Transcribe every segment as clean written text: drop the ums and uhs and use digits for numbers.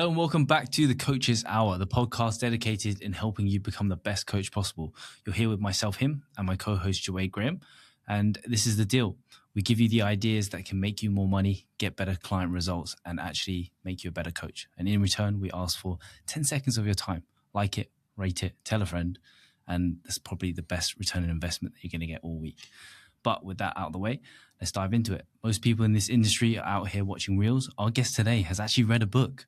Hello and welcome back to the Coach's Hour, the podcast dedicated in helping you become the best coach possible. You're here with myself, him, and my co-host, Joey Graham. And this is the deal. We give you the ideas that can make you more money, get better client results, and actually make you a better coach. And in return, we ask for 10 seconds of your time. Like it, rate it, tell a friend. And that's probably the best return on investment that you're going to get all week. But with that out of the way, let's dive into it. Most people in this industry are out here watching reels. Our guest today has actually read a book.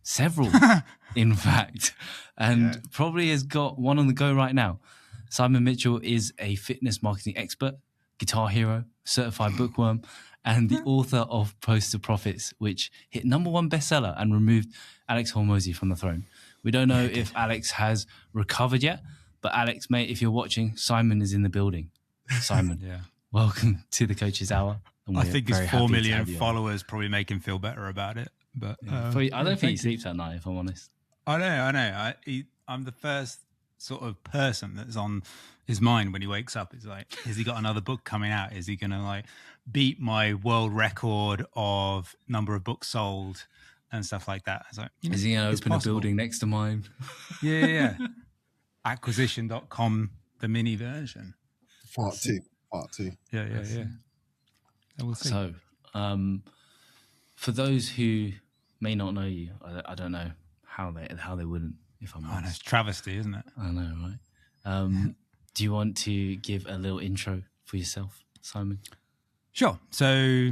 Several, in fact, and probably has got one on the go right now. Simon Mitchell is a fitness marketing expert, guitar hero, certified bookworm, and the author of Post to Profits, which hit #1 bestseller and removed Alex Hormozy from the throne. We don't know if Alex has recovered yet, but Alex, mate, if you're watching, Simon is in the building. Simon, welcome to the Coach's Hour. I think his 4 million followers probably make him feel better about it. But I don't think he sleeps at night, if I'm honest. I know. I'm the first sort of person that's on his mind when he wakes up. It's like, has he got another book coming out? Is he going to like beat my world record of number of books sold and stuff like that? It's like, is he going to open a building next to mine? Yeah. Acquisition.com, the mini version. Part two. Yeah. We'll see. So, for those who may not know you, I don't know how they wouldn't, if I'm honest. It's travesty, isn't it? I know, right? Do you want to give a little intro for yourself, Simon? Sure. So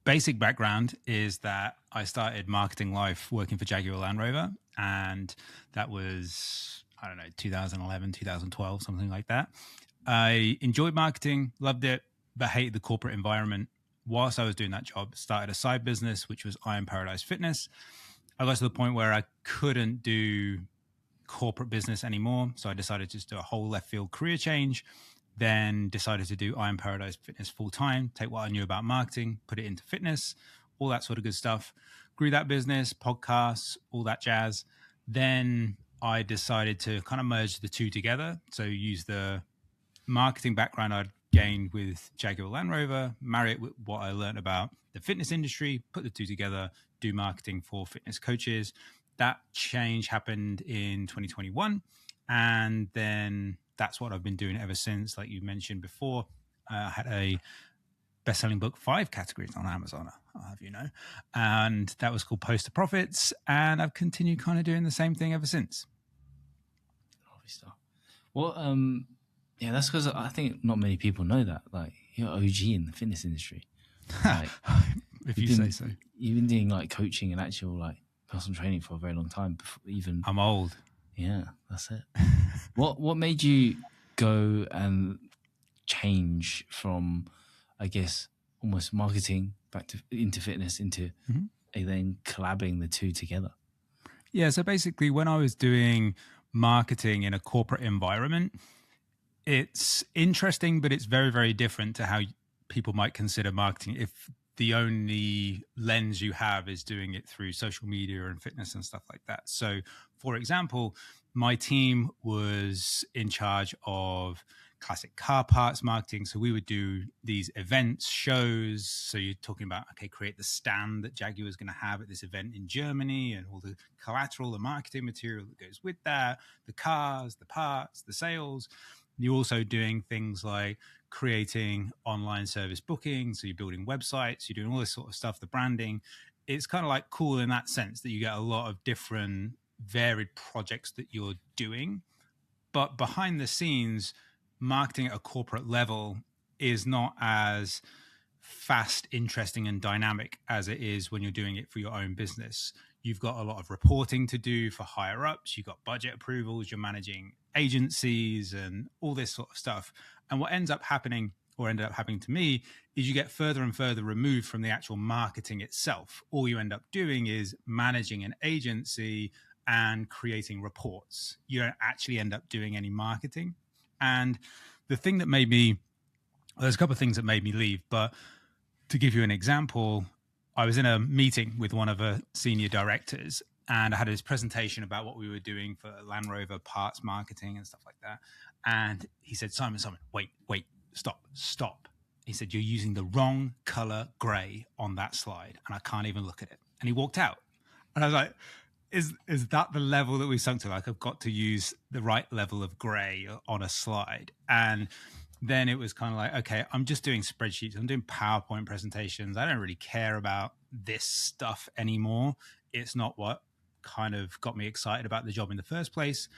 basic background is that I started marketing life working for Jaguar Land Rover, and that was, 2011, 2012, something like that. I enjoyed marketing, loved it, but hated the corporate environment. Whilst I was doing that job, started a side business, which was I Am Paradise Fitness. I got to the point where I couldn't do corporate business anymore. So I decided to just do a whole left field career change, then decided to do I Am Paradise Fitness full time, take what I knew about marketing, put it into fitness, all that sort of good stuff. Grew that business, podcasts, all that jazz. Then I decided to kind of merge the two together. So use the marketing background I'd gained with Jaguar Land Rover, marry it with what I learned about the fitness industry, put the two together, do marketing for fitness coaches. That change happened in 2021. And then that's what I've been doing ever since. Like you mentioned before, I had a best-selling book, 5 categories on Amazon, I'll have you know. And that was called Post to Profits. And I've continued kind of doing the same thing ever since. Lovely stuff. Well, yeah, that's because I think not many people know that. Like, you're OG in the fitness industry. Like, if you say so. You've been doing like coaching and actual like personal training for a very long time. I'm old. Yeah, that's it. What made you go and change from, I guess, almost marketing back into fitness into and then collabing the two together? Yeah, so basically when I was doing marketing in a corporate environment, it's interesting, but it's very, very different to how people might consider marketing if the only lens you have is doing it through social media and fitness and stuff like that. So, for example, my team was in charge of classic car parts marketing. So we would do these events, shows. So you're talking about, create the stand that Jaguar is going to have at this event in Germany and all the collateral, the marketing material that goes with that, the cars, the parts, the sales. You're also doing things like creating online service bookings. So you're building websites, you're doing all this sort of stuff, the branding. It's kind of like cool in that sense that you get a lot of different varied projects that you're doing. But behind the scenes, marketing at a corporate level is not as fast, interesting, and dynamic as it is when you're doing it for your own business. You've got a lot of reporting to do for higher ups. You've got budget approvals. You're managing agencies and all this sort of stuff. And what ends up happening, or ended up happening to me, is you get further and further removed from the actual marketing itself. All you end up doing is managing an agency and creating reports. You don't actually end up doing any marketing. And the thing that made me, there's a couple of things that made me leave, but to give you an example, I was in a meeting with one of the senior directors and I had this presentation about what we were doing for Land Rover parts marketing and stuff like that. And he said, Simon, wait, stop. He said, you're using the wrong color gray on that slide and I can't even look at it. And he walked out. And I was like, is that the level that we've sunk to? Like, I've got to use the right level of gray on a slide. And then it was kind of like, okay, I'm just doing spreadsheets. I'm doing PowerPoint presentations. I don't really care about this stuff anymore. It's not what kind of got me excited about the job in the first place.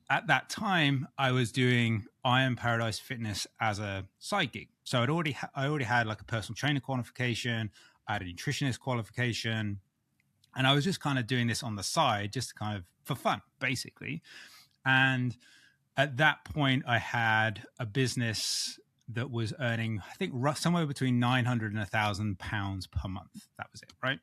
At that time, I was doing Iron Paradise Fitness as a side gig. So I already had like a personal trainer qualification. I had a nutritionist qualification. And I was just kind of doing this on the side, just kind of for fun, basically. And at that point, I had a business that was earning, I think, somewhere between £900 and £1,000 per month. That was it, right?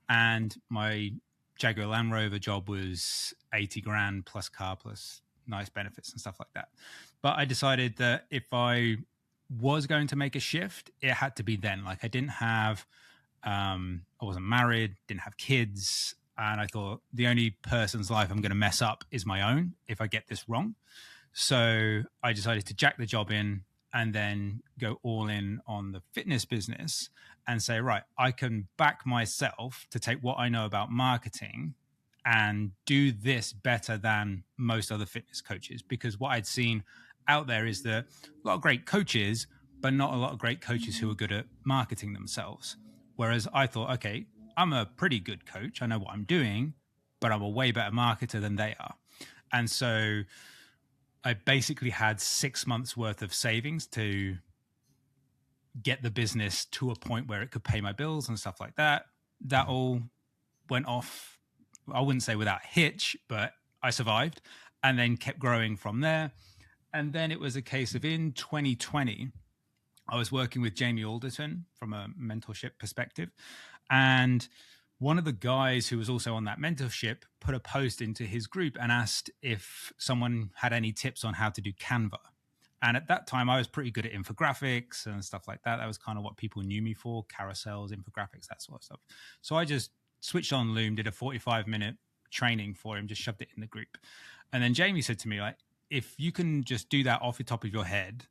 And my Jaguar Land Rover job was 80 grand plus car plus nice benefits and stuff like that. But I decided that if I was going to make a shift, it had to be then. Like, I didn't have... I wasn't married, didn't have kids. And I thought the only person's life I'm going to mess up is my own if I get this wrong. So I decided to jack the job in and then go all in on the fitness business and say, right, I can back myself to take what I know about marketing and do this better than most other fitness coaches. Because what I'd seen out there is that a lot of great coaches, but not a lot of great coaches who are good at marketing themselves. Whereas I thought, okay, I'm a pretty good coach. I know what I'm doing, but I'm a way better marketer than they are. And so I basically had 6 months worth of savings to get the business to a point where it could pay my bills and stuff like that. That all went off, I wouldn't say without a hitch, but I survived and then kept growing from there. And then it was a case of in 2020, I was working with Jamie Alderton from a mentorship perspective. And one of the guys who was also on that mentorship put a post into his group and asked if someone had any tips on how to do Canva. And at that time, I was pretty good at infographics and stuff like that. That was kind of what people knew me for, carousels, infographics, that sort of stuff. So I just switched on Loom, did a 45-minute training for him, just shoved it in the group. And then Jamie said to me, like, if you can just do that off the top of your head,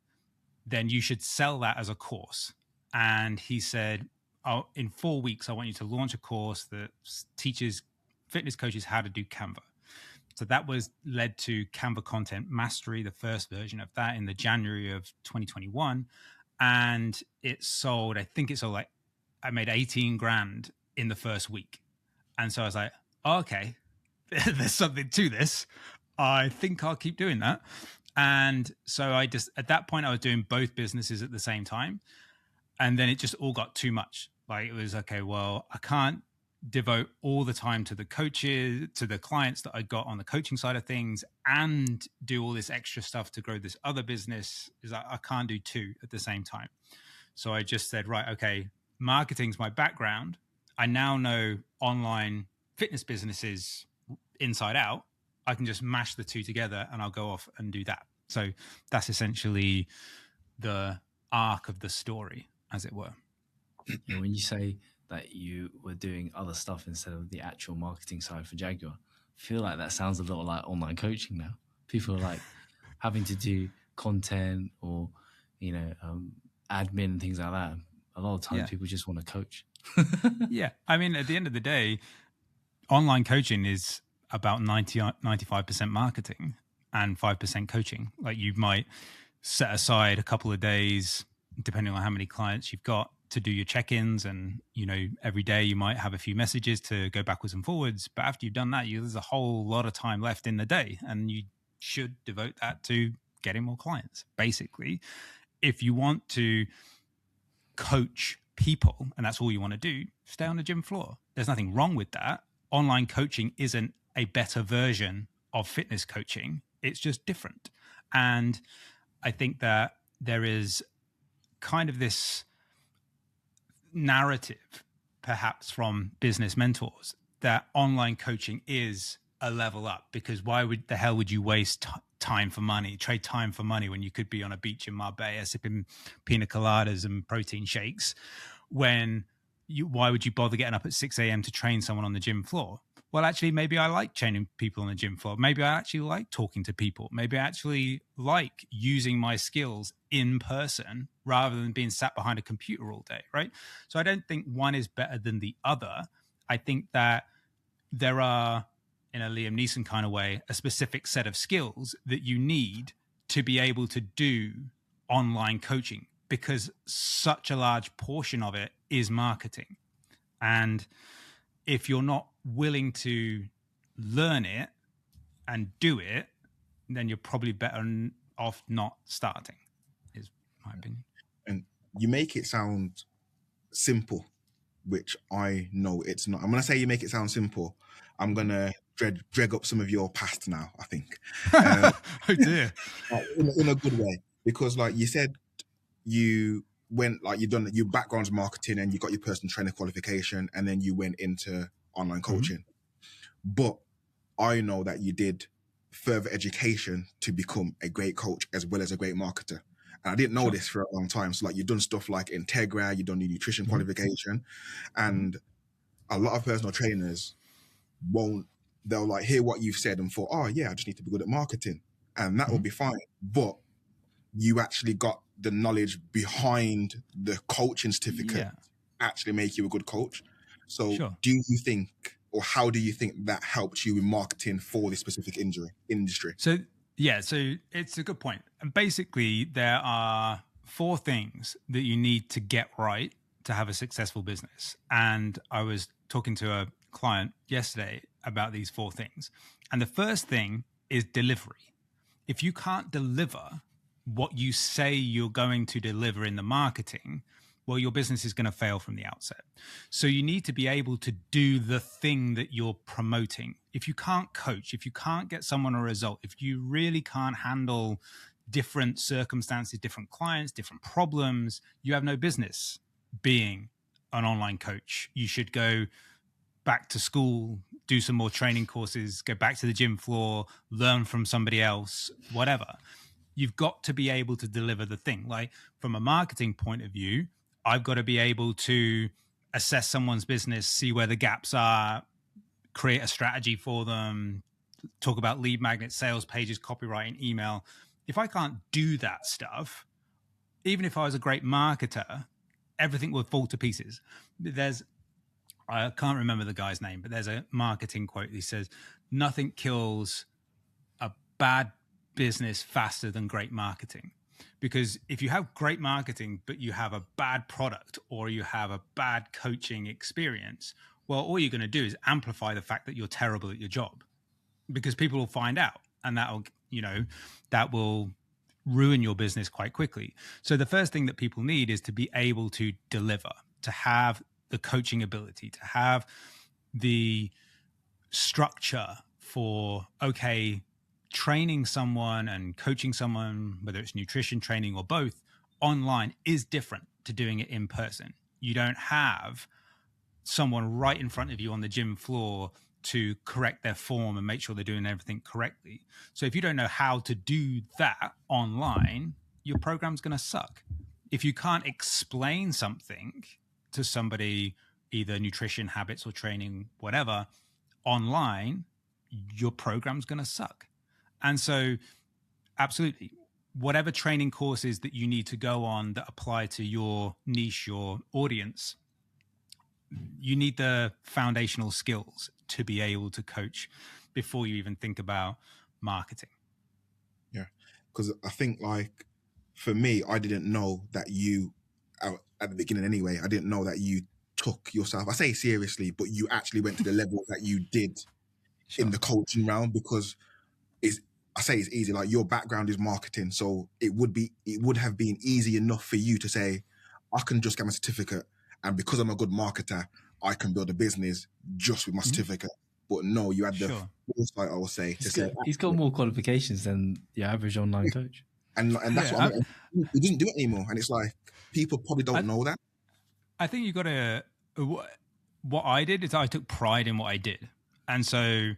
then you should sell that as a course. And he said, oh, in 4 weeks, I want you to launch a course that teaches fitness coaches how to do Canva. So that led to Canva Content Mastery, the first version of that in the January of 2021. And it sold, I think it sold like, I made 18 grand in the first week. And so I was like, oh, okay, there's something to this. I think I'll keep doing that. And so I just, at that point, I was doing both businesses at the same time. And then it just all got too much. Like, it was, okay, well, I can't devote all the time to the coaches, to the clients that I got on the coaching side of things, and do all this extra stuff to grow this other business. Is I can't do two at the same time. So I just said, right, okay, marketing's my background. I now know online fitness businesses inside out. I can just mash the two together and I'll go off and do that. So that's essentially the arc of the story, as it were. And when you say that you were doing other stuff instead of the actual marketing side for Jaguar, I feel like that sounds a little like online coaching now. People are like having to do content or, admin and things like that. A lot of times people just want to coach. Yeah. I mean, at the end of the day, online coaching is about 95% marketing and 5% coaching. Like, you might set aside a couple of days, depending on how many clients you've got, to do your check-ins. And, every day you might have a few messages to go backwards and forwards. But after you've done that, there's a whole lot of time left in the day. And you should devote that to getting more clients, basically. If you want to coach people and that's all you want to do, stay on the gym floor. There's nothing wrong with that. Online coaching isn't a better version of fitness coaching. It's just different. And I think that there is kind of this narrative, perhaps from business mentors, that online coaching is a level up, because why the hell would you waste time for money, trade time for money, when you could be on a beach in Marbella sipping pina coladas and protein shakes? Why would you bother getting up at 6 a.m. to train someone on the gym floor? Well, actually, maybe I like training people on the gym floor. Maybe I actually like talking to people. Maybe I actually like using my skills in person rather than being sat behind a computer all day, right? So I don't think one is better than the other. I think that there are in a Liam Neeson kind of way, a specific set of skills that you need to be able to do online coaching, because such a large portion of it is marketing. And if you're not willing to learn it and do it, then you're probably better off not starting, is my opinion. And you make it sound simple, which I know it's not. And when I say you make it sound simple, I'm going to drag up some of your past now, I think. Oh dear. In a good way. Because like you said, you went, like you've done your background's marketing and you got your personal trainer qualification, and then you went into online coaching. But I know that you did further education to become a great coach as well as a great marketer. And I didn't know this for a long time. So like you've done stuff like Integra, you've done your nutrition qualification, and a lot of personal trainers they'll like hear what you've said and thought, oh yeah, I just need to be good at marketing and that will be fine. But you actually got the knowledge behind the coaching certificate actually make you a good coach. So do you think, or how do you think that helps you in marketing for this specific industry? So it's a good point. And basically, there are 4 things that you need to get right to have a successful business. And I was talking to a client yesterday about these 4 things. And the first thing is delivery. If you can't deliver what you say you're going to deliver in the marketing, well, your business is going to fail from the outset. So you need to be able to do the thing that you're promoting. If you can't coach, if you can't get someone a result, if you really can't handle different circumstances, different clients, different problems, you have no business being an online coach. You should go back to school, do some more training courses, go back to the gym floor, learn from somebody else, whatever. You've got to be able to deliver the thing. Like from a marketing point of view, I've got to be able to assess someone's business, see where the gaps are, create a strategy for them, talk about lead magnets, sales pages, copywriting, email. If I can't do that stuff, even if I was a great marketer, everything would fall to pieces. I can't remember the guy's name, but there's a marketing quote. He says, nothing kills a bad business faster than great marketing. Because if you have great marketing, but you have a bad product or you have a bad coaching experience, well, all you're going to do is amplify the fact that you're terrible at your job, because people will find out, and that will ruin your business quite quickly. So the first thing that people need is to be able to deliver, to have the coaching ability, to have the structure for, okay, training someone and coaching someone, whether it's nutrition training or both, online is different to doing it in person. You don't have someone right in front of you on the gym floor to correct their form and make sure they're doing everything correctly. So if you don't know how to do that online, your program's going to suck. If you can't explain something to somebody, either nutrition, habits, or training, whatever, online, your program's going to suck. And so absolutely, whatever training courses that you need to go on that apply to your niche, your audience, you need the foundational skills to be able to coach before you even think about marketing. Yeah, because I think like for me, I didn't know that you, at the beginning anyway, I didn't know that you took yourself, I say seriously, but you actually went to the level that you did in the coaching realm, because I say it's easy, like your background is marketing. So it would have been easy enough for you to say, I can just get my certificate, and because I'm a good marketer, I can build a business just with my certificate. But no, you had the foresight, I will say, he's got more qualifications than the average online coach. And that's what I mean. He doesn't do it anymore. And it's like, people probably don't know that. I think you got to, what I did is I took pride in what I did. And so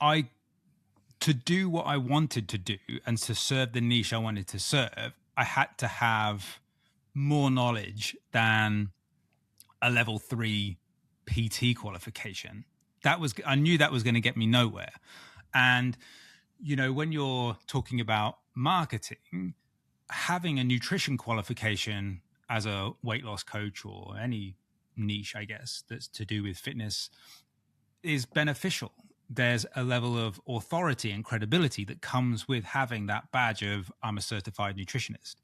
I to do what I wanted to do and to serve the niche I wanted to serve, I had to have more knowledge than a level 3 PT qualification. I knew that was going to get me nowhere. And, when you're talking about marketing, having a nutrition qualification as a weight loss coach or any niche, I guess, that's to do with fitness is beneficial. There's a level of authority and credibility that comes with having that badge of I'm a certified nutritionist.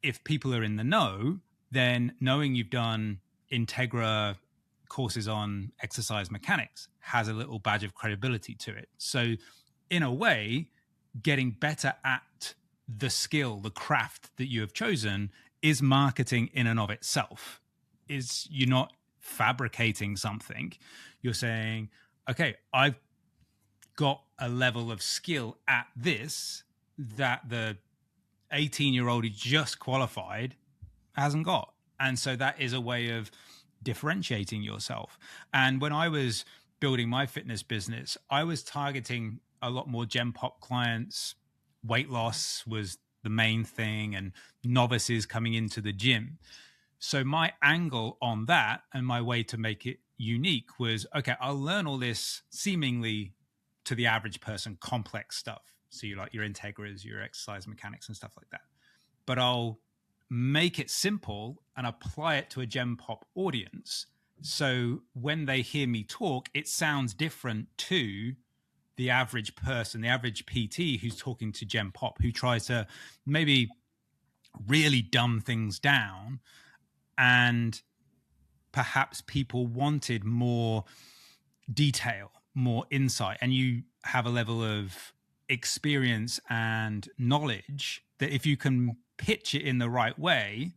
If people are in the know, then knowing you've done Integra courses on exercise mechanics has a little badge of credibility to it. So in a way, getting better at the skill, the craft that you have chosen is marketing in and of itself. You're not fabricating something. You're saying, okay, I've got a level of skill at this that the 18-year-old who just qualified hasn't got. And so that is a way of differentiating yourself. And when I was building my fitness business, I was targeting a lot more Gen Pop clients. Weight loss was the main thing, and novices coming into the gym. So my angle on that and my way to make it unique was, okay, I'll learn all this seemingly to the average person complex stuff. So you like your Integras, your exercise mechanics and stuff like that. But I'll make it simple and apply it to a Gen Pop audience. So when they hear me talk, it sounds different to the average person, the average PT who's talking to Gen Pop, who tries to maybe really dumb things down. And perhaps people wanted more detail, more insight, and you have a level of experience and knowledge that if you can pitch it in the right way,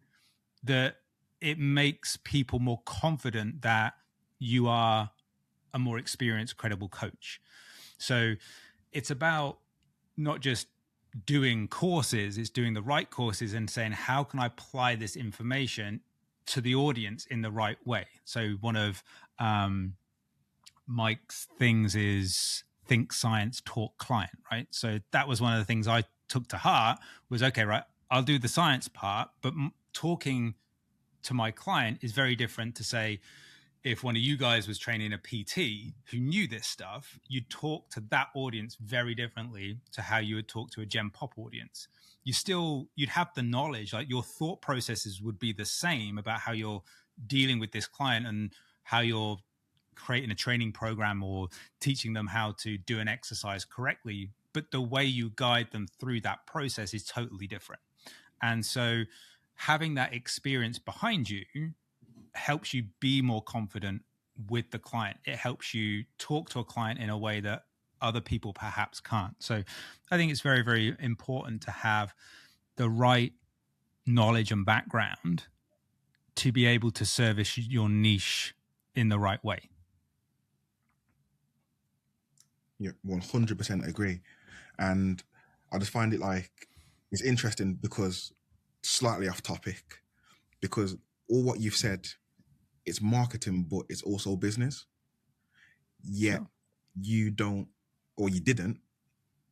that it makes people more confident that you are a more experienced, credible coach. So it's about not just doing courses, it's doing the right courses and saying, how can I apply this information to the audience in the right way? So one of Mike's things is think science, talk client, right? So that was one of the things I took to heart was, okay, right, I'll do the science part, but talking to my client is very different to say, if one of you guys was training a PT who knew this stuff, you'd talk to that audience very differently to how you would talk to a Gen Pop audience. You'd have the knowledge, like your thought processes would be the same about how you're dealing with this client and how you're creating a training program or teaching them how to do an exercise correctly. But the way you guide them through that process is totally different. And so having that experience behind you helps you be more confident with the client. It helps you talk to a client in a way that other people perhaps can't. So I think it's very, very important to have the right knowledge and background to be able to service your niche in the right way. Yeah, 100% agree. And I just find it like, it's interesting because slightly off topic, because all what you've said, it's marketing, but it's also business. Yet Sure. you don't, or you didn't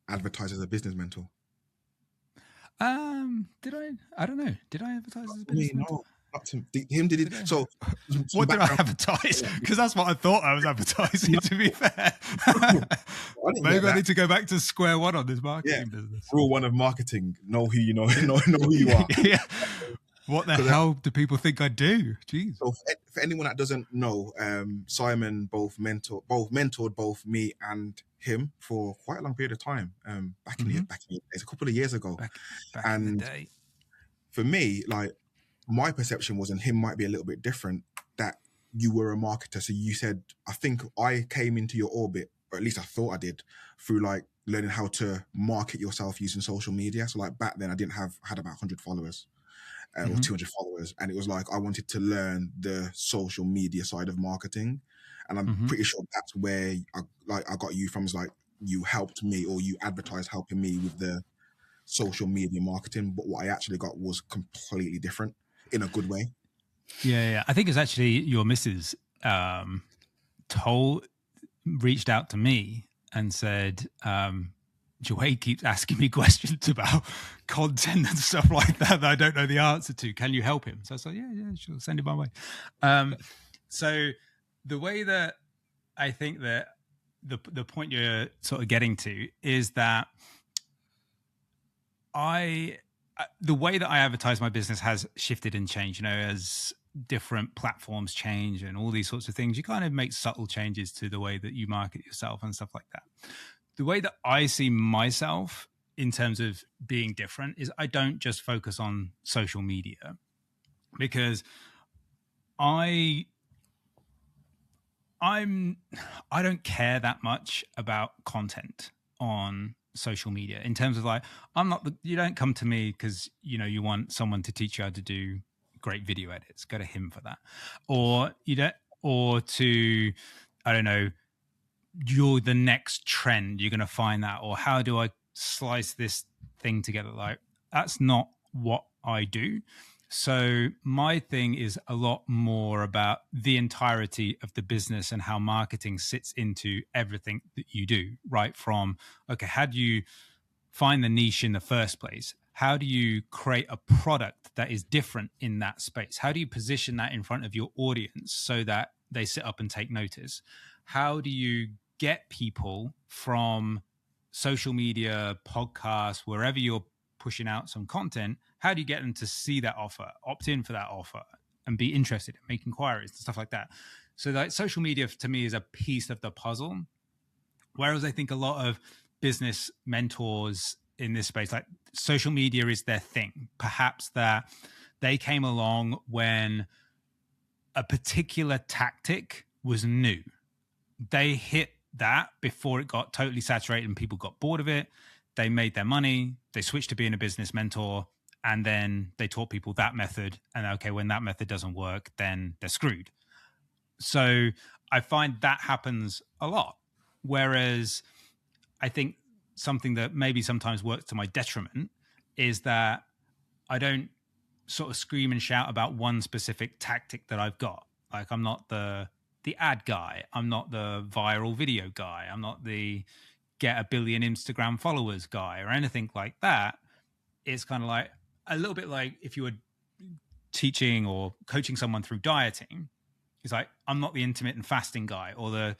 advertise as a business mentor. Did I? I don't know. Did I advertise as a business mentor? No, not to him. Did it? Did I? So What did I advertise? Because that's what I thought I was advertising, to be fair. Maybe I need to go back to square one on this marketing business. Rule one of marketing: know who you know, know who you are. Yeah. What the hell do people think I do? Jeez. So for anyone that doesn't know, Simon mentored both me and him for quite a long period of time. Back in the days, a couple of years ago. Back in the day. For me, like, my perception was, and him might be a little bit different, that you were a marketer. So you said, I think I came into your orbit, or at least I thought I did, through like learning how to market yourself using social media. So like back then I had about 100 followers. Or 200 followers, and it was like I wanted to learn the social media side of marketing, and I'm pretty sure that's where I got you from. Is like you helped me, or you advertised helping me with the social media marketing, but what I actually got was completely different in a good way. Yeah. I think it's actually your missus reached out to me and said, Joey keeps asking me questions about content and stuff like that I don't know the answer to. Can you help him? So I said, yeah, sure, send it my way. So the way that I think that the point you're sort of getting to is that the way that I advertise my business has shifted and changed. You know, as different platforms change and all these sorts of things, you kind of make subtle changes to the way that you market yourself and stuff like that. The way that I see myself in terms of being different is I don't just focus on social media, because I don't care that much about content on social media in terms of like, you don't come to me because, you know, you want someone to teach you how to do great video edits. Go to him for that. Or you don't, or to, I don't know, you're the next trend, you're going to find that, or how do I slice this thing together? Like, that's not what I do. So my thing is a lot more about the entirety of the business and how marketing sits into everything that you do, right? From, okay, how do you find the niche in the first place? How do you create a product that is different in that space? How do you position that in front of your audience so that they sit up and take notice? How do you get people from social media, podcasts, wherever you're pushing out some content, how do you get them to see that offer, opt in for that offer, and be interested, make inquiries and stuff like that? So like social media to me is a piece of the puzzle. Whereas I think a lot of business mentors in this space, like social media is their thing. Perhaps that they came along when a particular tactic was new. They hit that before it got totally saturated and people got bored of it. They made their money. They switched to being a business mentor, and then they taught people that method. And okay, when that method doesn't work, then they're screwed. So I find that happens a lot. Whereas I think something that maybe sometimes works to my detriment is that I don't sort of scream and shout about one specific tactic that I've got. Like, I'm not the ad guy. I'm not the viral video guy. I'm not the get 1 billion Instagram followers guy or anything like that. It's kind of like a little bit like if you were teaching or coaching someone through dieting. It's like, I'm not the intermittent fasting guy or the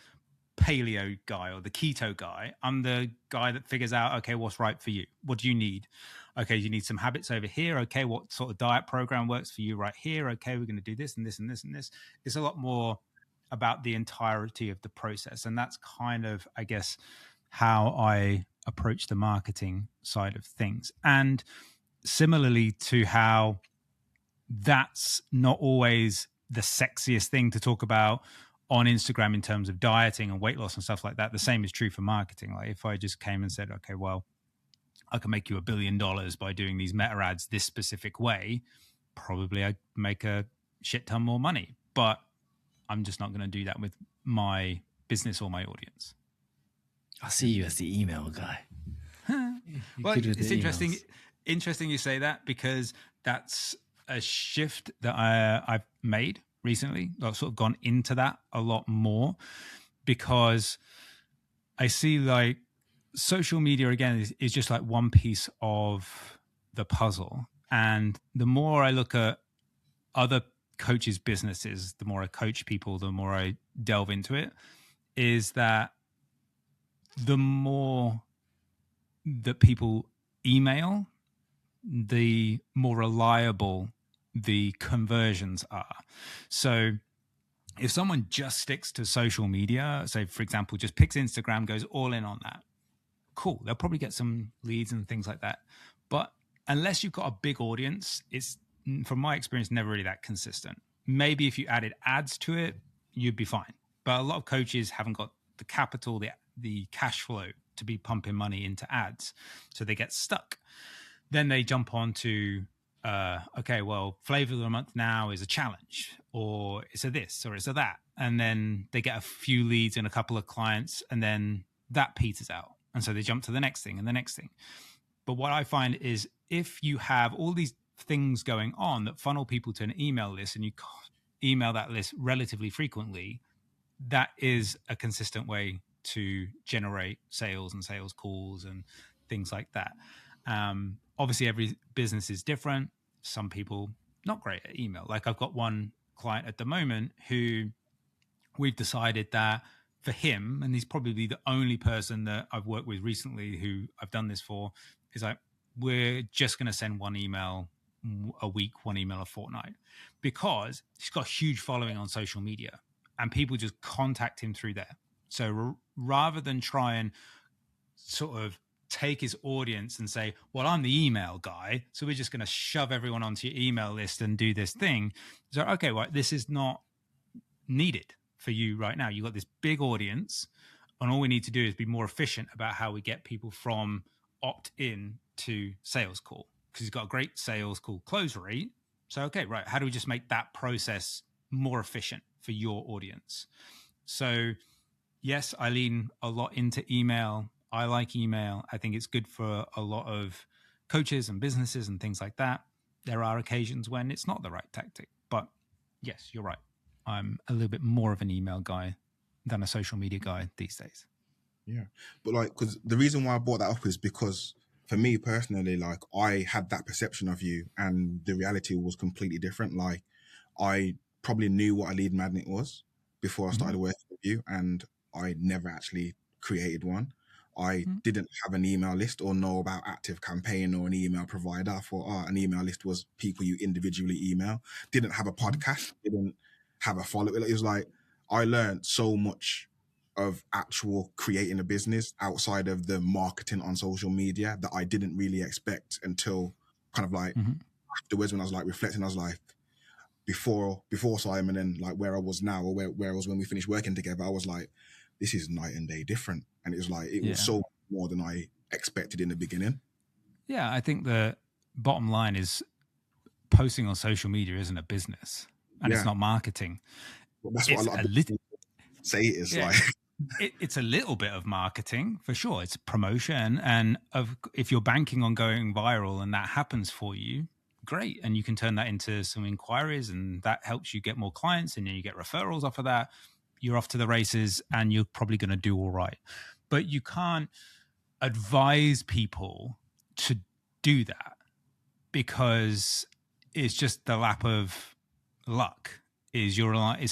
paleo guy or the keto guy. I'm the guy that figures out, okay, what's right for you? What do you need? Okay, you need some habits over here. Okay, what sort of diet program works for you right here? Okay, we're going to do this and this and this and this. It's a lot more about the entirety of the process. And that's kind of, I guess, how I approach the marketing side of things. And similarly to how that's not always the sexiest thing to talk about on Instagram in terms of dieting and weight loss and stuff like that. The same is true for marketing. Like if I just came and said, okay, well, I can make you $1 billion by doing these meta ads this specific way, probably I'd make a shit ton more money. But I'm just not going to do that with my business or my audience. I see you as the email guy. Well, it's interesting you say that, because that's a shift that I've made recently. I've sort of gone into that a lot more, because I see like social media again is just like one piece of the puzzle. And the more I look at other coaches' businesses, the more I coach people, the more I delve into it, is that the more that people email, the more reliable the conversions are. So if someone just sticks to social media, say, for example, just picks Instagram, goes all in on that, cool. They'll probably get some leads and things like that. But unless you've got a big audience, it's, from my experience, never really that consistent. Maybe if you added ads to it, you'd be fine. But a lot of coaches haven't got the capital, the cash flow to be pumping money into ads. So they get stuck. Then they jump on to, okay, well, flavor of the month now is a challenge, or it's a this, or it's a that. And then they get a few leads and a couple of clients, and then that peters out. And so they jump to the next thing and the next thing. But what I find is if you have all these things going on that funnel people to an email list, and you email that list relatively frequently, that is a consistent way to generate sales and sales calls and things like that. Obviously, every business is different. Some people not great at email. Like I've got one client at the moment who we've decided that for him, and he's probably the only person that I've worked with recently who I've done this for, is like, we're just going to send one email a week, one email a fortnight, because he's got a huge following on social media and people just contact him through there. So rather than try and sort of take his audience and say, well, I'm the email guy, so we're just going to shove everyone onto your email list and do this thing. So, okay, well, this is not needed for you right now. You've got this big audience, and all we need to do is be more efficient about how we get people from opt-in to sales call, because he's got a great sales call close rate. So, okay, right, how do we just make that process more efficient for your audience? So, yes, I lean a lot into email. I like email. I think it's good for a lot of coaches and businesses and things like that. There are occasions when it's not the right tactic. But yes, you're right. I'm a little bit more of an email guy than a social media guy these days. Yeah. But like, because the reason why I brought that up is because for me personally, like I had that perception of you and the reality was completely different. Like I probably knew what a lead magnet was before I started working with you, and I never actually created one. I didn't have an email list or know about Active Campaign or an email provider. I thought, an email list was people you individually email. Didn't have a podcast, didn't have a follow. It was like, I learned so much of actual creating a business outside of the marketing on social media that I didn't really expect until kind of like afterwards, when I was like reflecting. I was like, before Simon and like where I was now, or where I was when we finished working together, I was like, this is night and day different. And it was like, it was so more than I expected in the beginning. Yeah, I think the bottom line is posting on social media isn't a business, and it's not marketing. Well, that's what a lot of people say it is. Like it's a little bit of marketing for sure. It's promotion, and if you're banking on going viral and that happens for you, great, and you can turn that into some inquiries, and that helps you get more clients, and then you get referrals off of that. You're off to the races, and you're probably going to do all right. But you can't advise people to do that, because it's just the lap of luck. So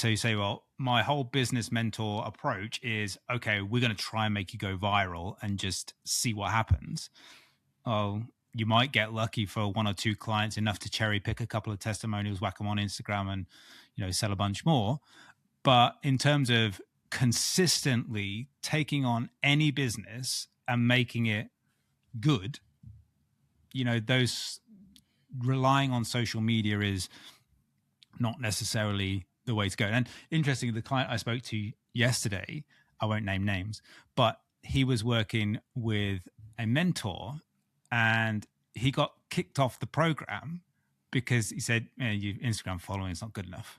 you say, well, my whole business mentor approach is, okay, we're going to try and make you go viral and just see what happens. Oh, you might get lucky for one or two clients, enough to cherry pick a couple of testimonials, whack them on Instagram, and sell a bunch more. But in terms of consistently taking on any business and making it good, those relying on social media is not necessarily the way to go. And interestingly, the client I spoke to yesterday, I won't name names, but he was working with a mentor, and he got kicked off the program because he said, your Instagram following is not good enough.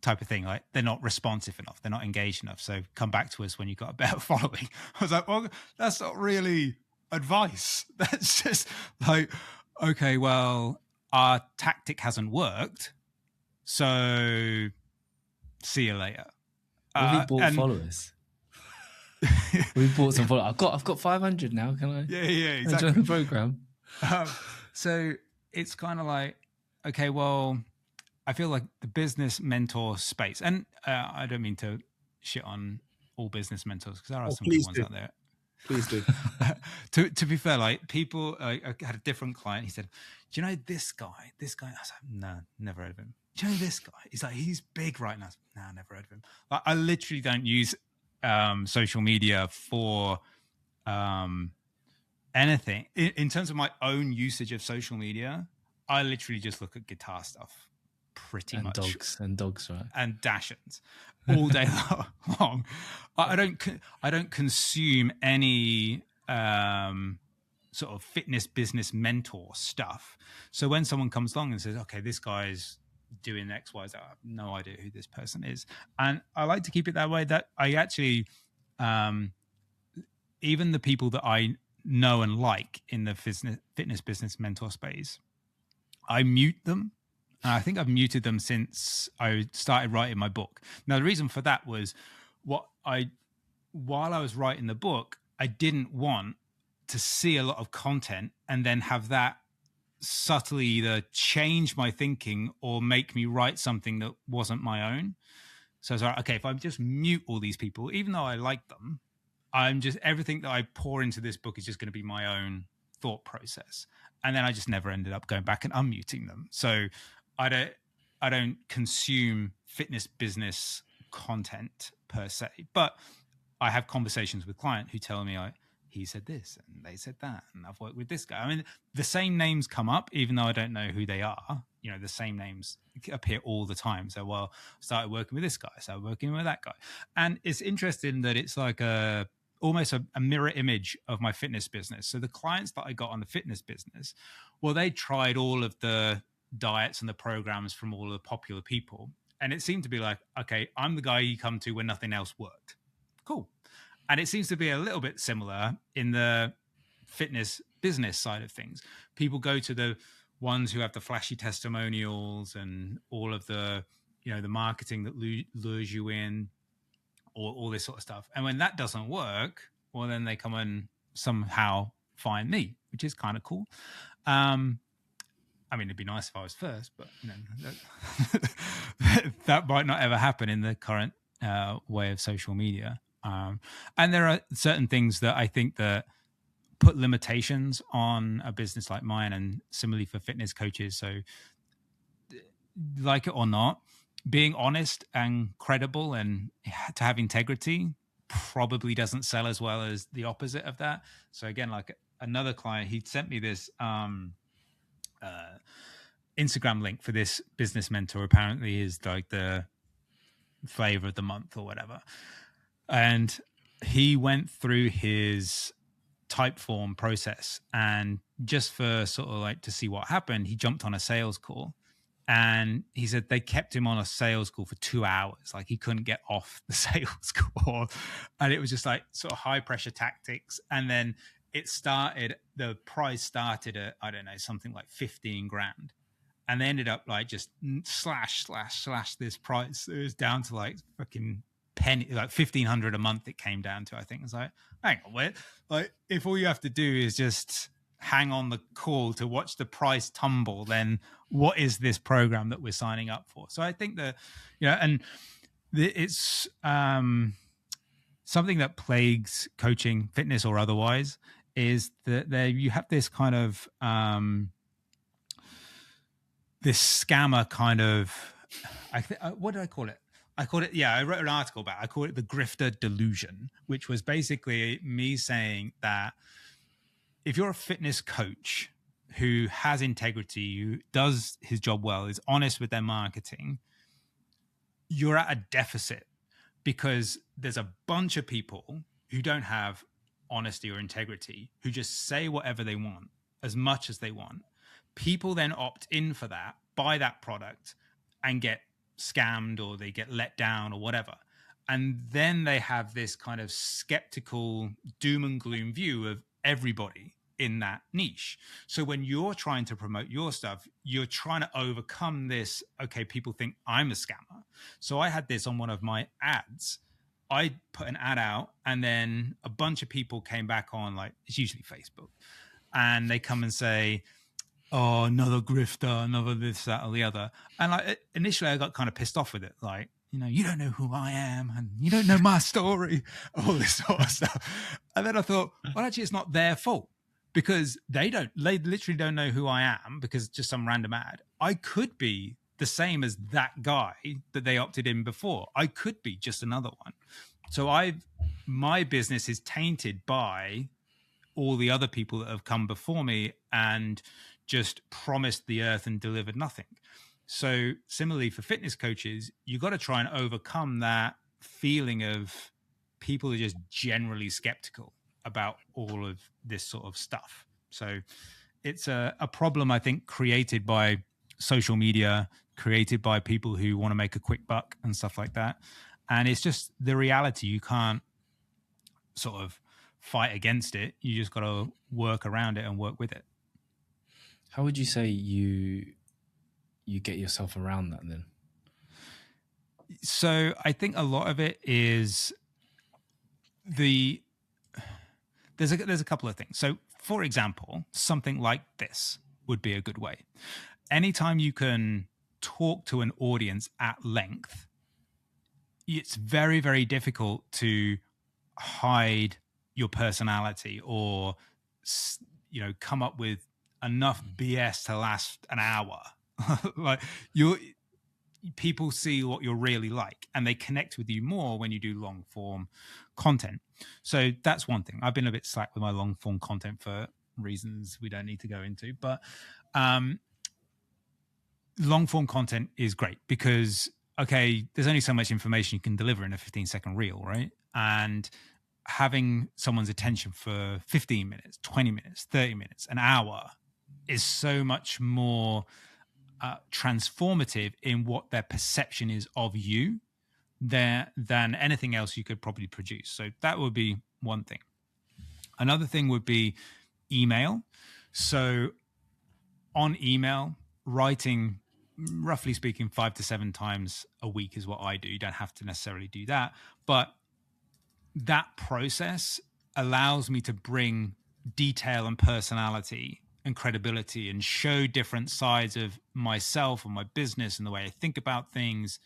Type of thing, like they're not responsive enough, they're not engaged enough, so come back to us when you've got a better following. I was like, well, that's not really advice. That's just like, okay, well, our tactic hasn't worked, so see you later. We bought followers. We bought some followers. I've got 500 now. Can I? Yeah, exactly. Join the program. So it's kind of like, okay, well, I feel like the business mentor space, and I don't mean to shit on all business mentors, because there are some good ones out there. Please do. To be fair, like people, I had a different client. He said, "Do you know this guy? This guy?" I was like, "No, never heard of him." Do you know this guy? He's like, "He's big right now." No, never heard of him. Like, I literally don't use social media for anything. In terms of my own usage of social media, I literally just look at guitar stuff. Pretty much dogs, right? And Dashens all day long. I don't consume any sort of fitness business mentor stuff. So when someone comes along and says, okay, this guy's doing X, Y, Z, I have no idea who this person is. And I like to keep it that way, that I actually, even the people that I know and like in the fitness business mentor space, I mute them. And I think I've muted them since I started writing my book. Now, the reason for that was while I was writing the book, I didn't want to see a lot of content and then have that subtly either change my thinking or make me write something that wasn't my own. So I was like, okay, if I just mute all these people, even though I like them, everything that I pour into this book is just going to be my own thought process. And then I just never ended up going back and unmuting them. So I don't consume fitness business content per se, but I have conversations with clients who tell me he said this and they said that, and I've worked with this guy. I mean, the same names come up, even though I don't know who they are. You know, the same names appear all the time. So, well, I started working with this guy, started working with that guy. And it's interesting that it's like almost a mirror image of my fitness business. So the clients that I got on the fitness business, well, they tried all of the diets and the programs from all of the popular people. And it seemed to be like, okay, I'm the guy you come to when nothing else worked. Cool. And it seems to be a little bit similar in the fitness business side of things. People go to the ones who have the flashy testimonials and all of the, you know, the marketing that lures you in, or all this sort of stuff. And when that doesn't work, well, then they come and somehow find me, which is kind of cool. I mean, it'd be nice if I was first, but you know, that might not ever happen in the current way of social media. And there are certain things that I think that put limitations on a business like mine, and similarly for fitness coaches. So like it or not, being honest and credible and to have integrity probably doesn't sell as well as the opposite of that. So again, like another client, he sent me this Instagram link for this business mentor. Apparently is like the flavor of the month or whatever. And he went through his Typeform process, and just for sort of like to see what happened, he jumped on a sales call, and he said they kept him on a sales call for 2 hours. Like he couldn't get off the sales call, and it was just like sort of high pressure tactics. And then the price started at, I don't know, something like 15 grand. And they ended up like just slash this price. It was down to like fucking penny, like 1,500 a month it came down to. I think it's like, hang on, wait, like if all you have to do is just hang on the call to watch the price tumble, then what is this program that we're signing up for? So I think that, you know, and it's something that plagues coaching, fitness or otherwise, is that there you have this kind of this scammer kind of, what did I call it? I wrote an article about it. I call it the grifter delusion, which was basically me saying that if you're a fitness coach who has integrity, who does his job well, is honest with their marketing, you're at a deficit, because there's a bunch of people who don't have honesty or integrity, who just say whatever they want, as much as they want. People then opt in for that, buy that product, and get scammed, or they get let down or whatever. And then they have this kind of skeptical doom and gloom view of everybody in that niche. So when you're trying to promote your stuff, you're trying to overcome this, okay, people think I'm a scammer. So I had this on one of my ads. I put an ad out, and then a bunch of people came back on, like it's usually Facebook, and they come and say, oh, another grifter, another this, that, or the other. And like initially I got kind of pissed off with it. Like, you know, you don't know who I am, and you don't know my story, all this sort of stuff. And then I thought, well, actually it's not their fault, because they literally don't know who I am, because it's just some random ad. I could be the same as that guy that they opted in before. I could be just another one. So my business is tainted by all the other people that have come before me and just promised the earth and delivered nothing. So similarly for fitness coaches, you got to try and overcome that feeling of people are just generally skeptical about all of this sort of stuff. So it's a problem, I think, created by social media, created by people who want to make a quick buck and stuff like that. And it's just the reality. You can't sort of fight against it. You just got to work around it and work with it. How would you say you get yourself around that then? So I think a lot of it is there's a couple of things. So for example, something like this would be a good way. Anytime you can talk to an audience at length, it's very, very difficult to hide your personality or come up with enough BS to last an hour. Like people see what you're really like, and they connect with you more when you do long form content. So that's one thing. I've been a bit slack with my long form content for reasons we don't need to go into, but long form content is great because, okay, there's only so much information you can deliver in a 15-second reel, right? And having someone's attention for 15 minutes, 20 minutes, 30 minutes, an hour is so much more transformative in what their perception is of you than anything else you could probably produce. So that would be one thing. Another thing would be email. So on email, writing, roughly speaking, 5 to 7 times a week is what I do. You don't have to necessarily do that, but that process allows me to bring detail and personality and credibility and show different sides of myself and my business and the way I think about things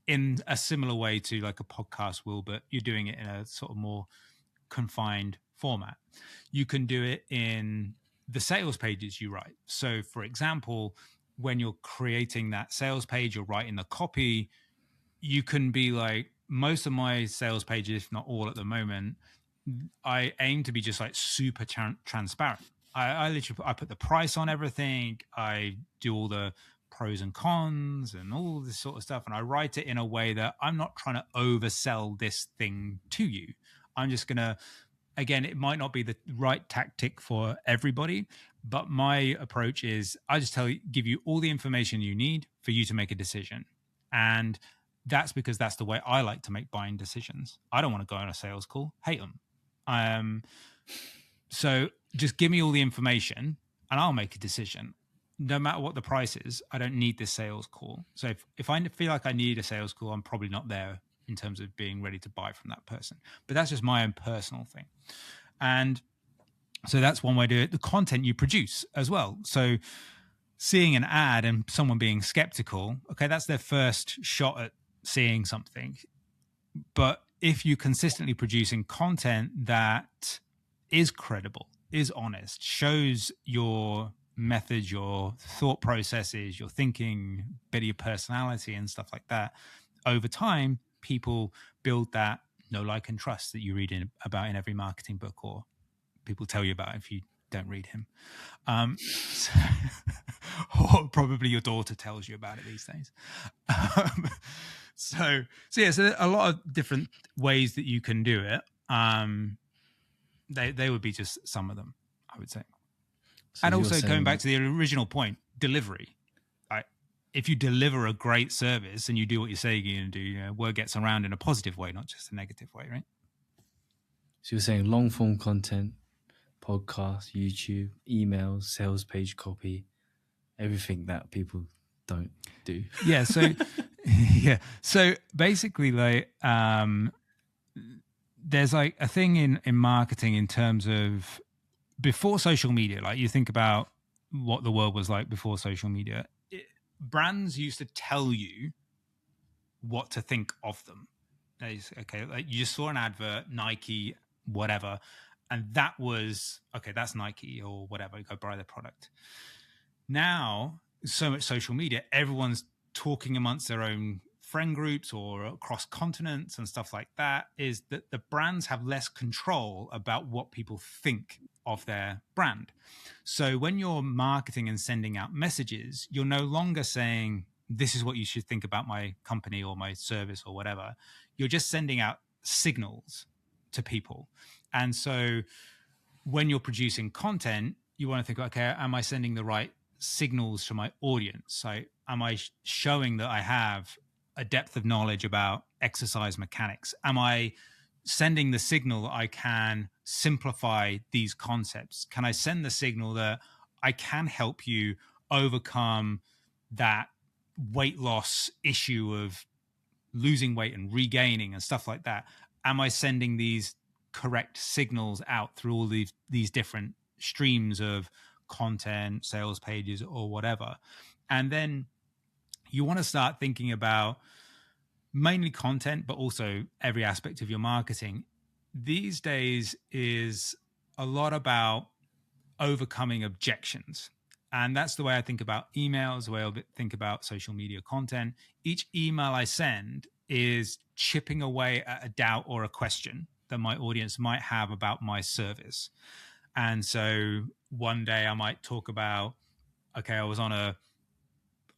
in a similar way to like a podcast will, but you're doing it in a sort of more confined format. You can do it in the sales pages you write. So for example, when you're creating that sales page, you're writing the copy, you can be like, most of my sales pages, if not all at the moment, I aim to be just like super transparent. I literally I put the price on everything. I do all the pros and cons and all this sort of stuff. And I write it in a way that I'm not trying to oversell this thing to you. I'm just going to, again, it might not be the right tactic for everybody, but my approach is I just give you all the information you need for you to make a decision. And that's because that's the way I like to make buying decisions. I don't want to go on a sales call, hate them. So just give me all the information and I'll make a decision. No matter what the price is, I don't need this sales call. So if I feel like I need a sales call, I'm probably not there in terms of being ready to buy from that person. But that's just my own personal thing. And so that's one way to do it. The content you produce as well. So seeing an ad and someone being skeptical, okay, that's their first shot at seeing something. But if you're consistently producing content that is credible, is honest, shows your methods, your thought processes, your thinking, bit of your personality and stuff like that, over time, people build that know, like, and trust that you read about in every marketing book, or people tell you about if you don't read him. Or probably your daughter tells you about it these days. So a lot of different ways that you can do it. They would be just some of them, I would say. So and also going back to the original point, delivery. If you deliver a great service and you do what you say you're going to do, word gets around in a positive way, not just a negative way, right? So you're saying long form content, podcast, YouTube, emails, sales page copy, everything that people don't do. Yeah. So So basically, like, there's like a thing in marketing in terms of before social media. Like, you think about what the world was like before social media. Brands used to tell you what to think of them. Okay, like you just saw an advert, Nike, whatever, and that was, okay, that's Nike or whatever, go buy the product. Now, so much social media, everyone's talking amongst their own friend groups or across continents and stuff like that, is that the brands have less control about what people think of their brand. So when you're marketing and sending out messages, you're no longer saying, this is what you should think about my company or my service or whatever. You're just sending out signals to people. And so when you're producing content, you want to think, okay, am I sending the right signals to my audience? So am I showing that I have a depth of knowledge about exercise mechanics? Am I sending the signal that I can simplify these concepts? Can I send the signal that I can help you overcome that weight loss issue of losing weight and regaining and stuff like that? Am I sending these correct signals out through all these different streams of content, sales pages, or whatever? And then you want to start thinking about mainly content, but also every aspect of your marketing. These days is a lot about overcoming objections. And that's the way I think about emails, the way I think about social media content. Each email I send is chipping away at a doubt or a question that my audience might have about my service. And so one day I might talk about, okay, I was on a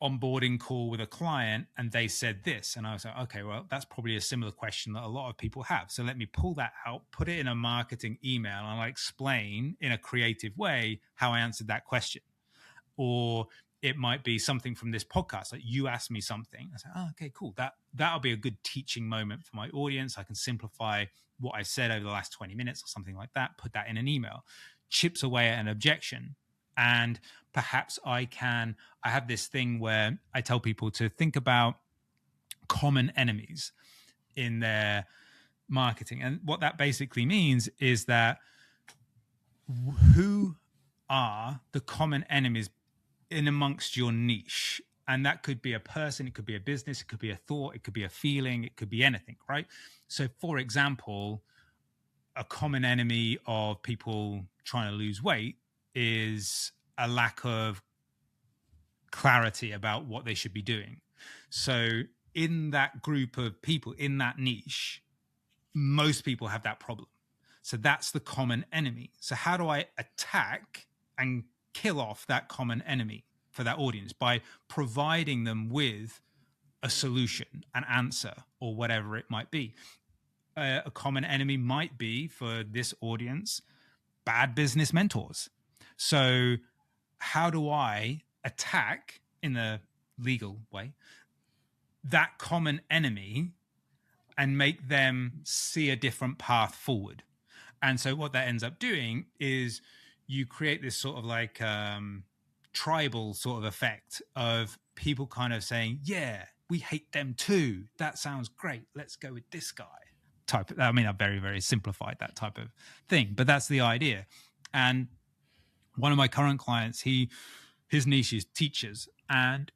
onboarding call with a client and they said this. And I was like, okay, well, that's probably a similar question that a lot of people have. So let me pull that out, put it in a marketing email, and I'll explain in a creative way how I answered that question. Or it might be something from this podcast, like you asked me something. I say, oh, okay, cool. That'll be a good teaching moment for my audience. I can simplify what I said over the last 20 minutes or something like that, put that in an email, chips away at an objection. And perhaps I have this thing where I tell people to think about common enemies in their marketing. And what that basically means is that who are the common enemies in amongst your niche? And that could be a person, it could be a business, it could be a thought, it could be a feeling, it could be anything, right? So for example, a common enemy of people trying to lose weight is a lack of clarity about what they should be doing. So in that group of people, in that niche, most people have that problem. So that's the common enemy. So how do I attack and kill off that common enemy for that audience? By providing them with a solution, an answer, or whatever it might be. A common enemy might be, for this audience, bad business mentors. So how do I attack, in the legal way, that common enemy and make them see a different path forward? And so what that ends up doing is you create this sort of like tribal sort of effect of people kind of saying, yeah, we hate them too. That sounds great. Let's go with this guy. I mean, I've very, very simplified that type of thing, but that's the idea. And one of my current clients, his niche is teachers. And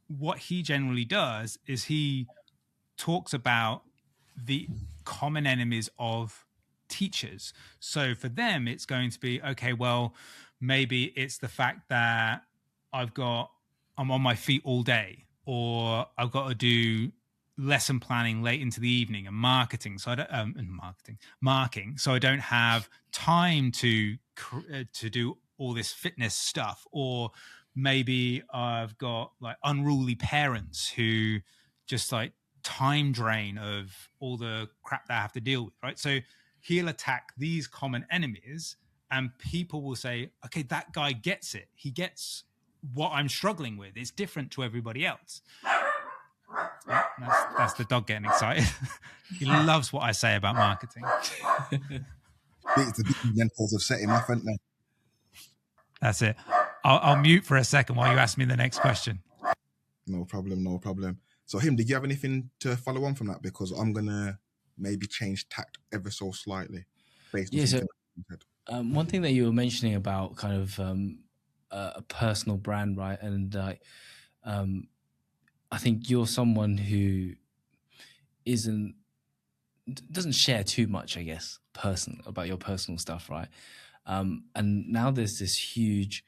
what he generally does is he talks about the common enemies of teachers. So for them, it's going to be, okay, well, maybe it's the fact that I'm on my feet all day, or I've got to do lesson planning late into the evening and marketing. So I don't marking. So I don't have time to do all this fitness stuff. Or maybe I've got like unruly parents who just like time drain of all the crap that I have to deal with. Right. So he'll attack these common enemies and people will say, okay, that guy gets it. He gets what I'm struggling with. It's different to everybody else. That's the dog getting excited. He loves what I say about marketing. It's the mentors of setting off, aren't they? That's it. I'll mute for a second while you ask me the next question. No problem. So did you have anything to follow on from that? Because I'm going to maybe change tact ever so slightly. Based on so one thing that you were mentioning about kind of a personal brand, right? And I think you're someone who doesn't share too much, I guess, about your personal stuff, right? And now there's this huge,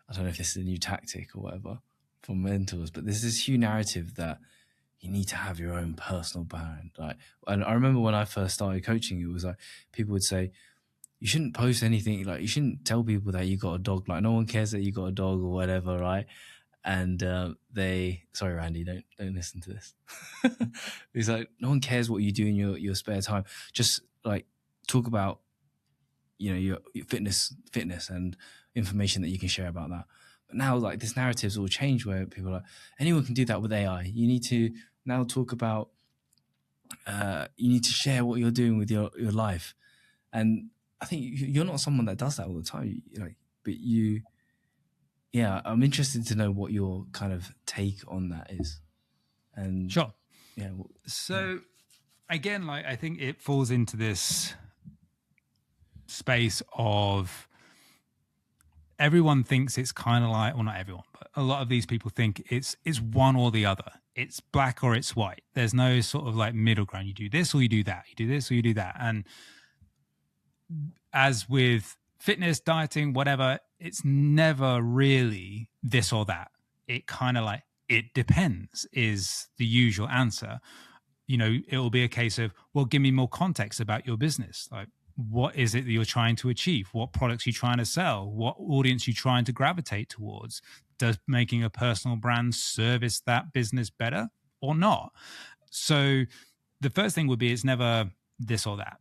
I don't know if this is a new tactic or whatever from mentors, but there's this huge narrative that you need to have your own personal brand. Like, and I remember when I first started coaching, it was like people would say, you shouldn't post anything, like you shouldn't tell people that you got a dog. Like no one cares that you got a dog or whatever, right? And sorry, Randy, don't listen to this. It's like no one cares what you do in your spare time. Just like talk about, your fitness and information that you can share about that. But now, like this narrative's all changed where people are like, anyone can do that with AI. You need to now talk about, you need to share what you're doing with your life. And I think you're not someone that does that all the time. I'm interested to know what your kind of take on that is. And sure. Yeah. Again, like I think it falls into this space of everyone thinks it's kind of like, well, not everyone, but a lot of these people think it's one or the other. It's black or it's white. There's no sort of like middle ground. You do this or you do that. You do this or you do that. And as with fitness, dieting, whatever, it's never really this or that. It kind of like, it depends is the usual answer. You know, it will be a case of, well, give me more context about your business. Like, what is it that you're trying to achieve? What products you're trying to sell? What audience you're trying to gravitate towards? Does making a personal brand service that business better or not? So the first thing would be, it's never this or that.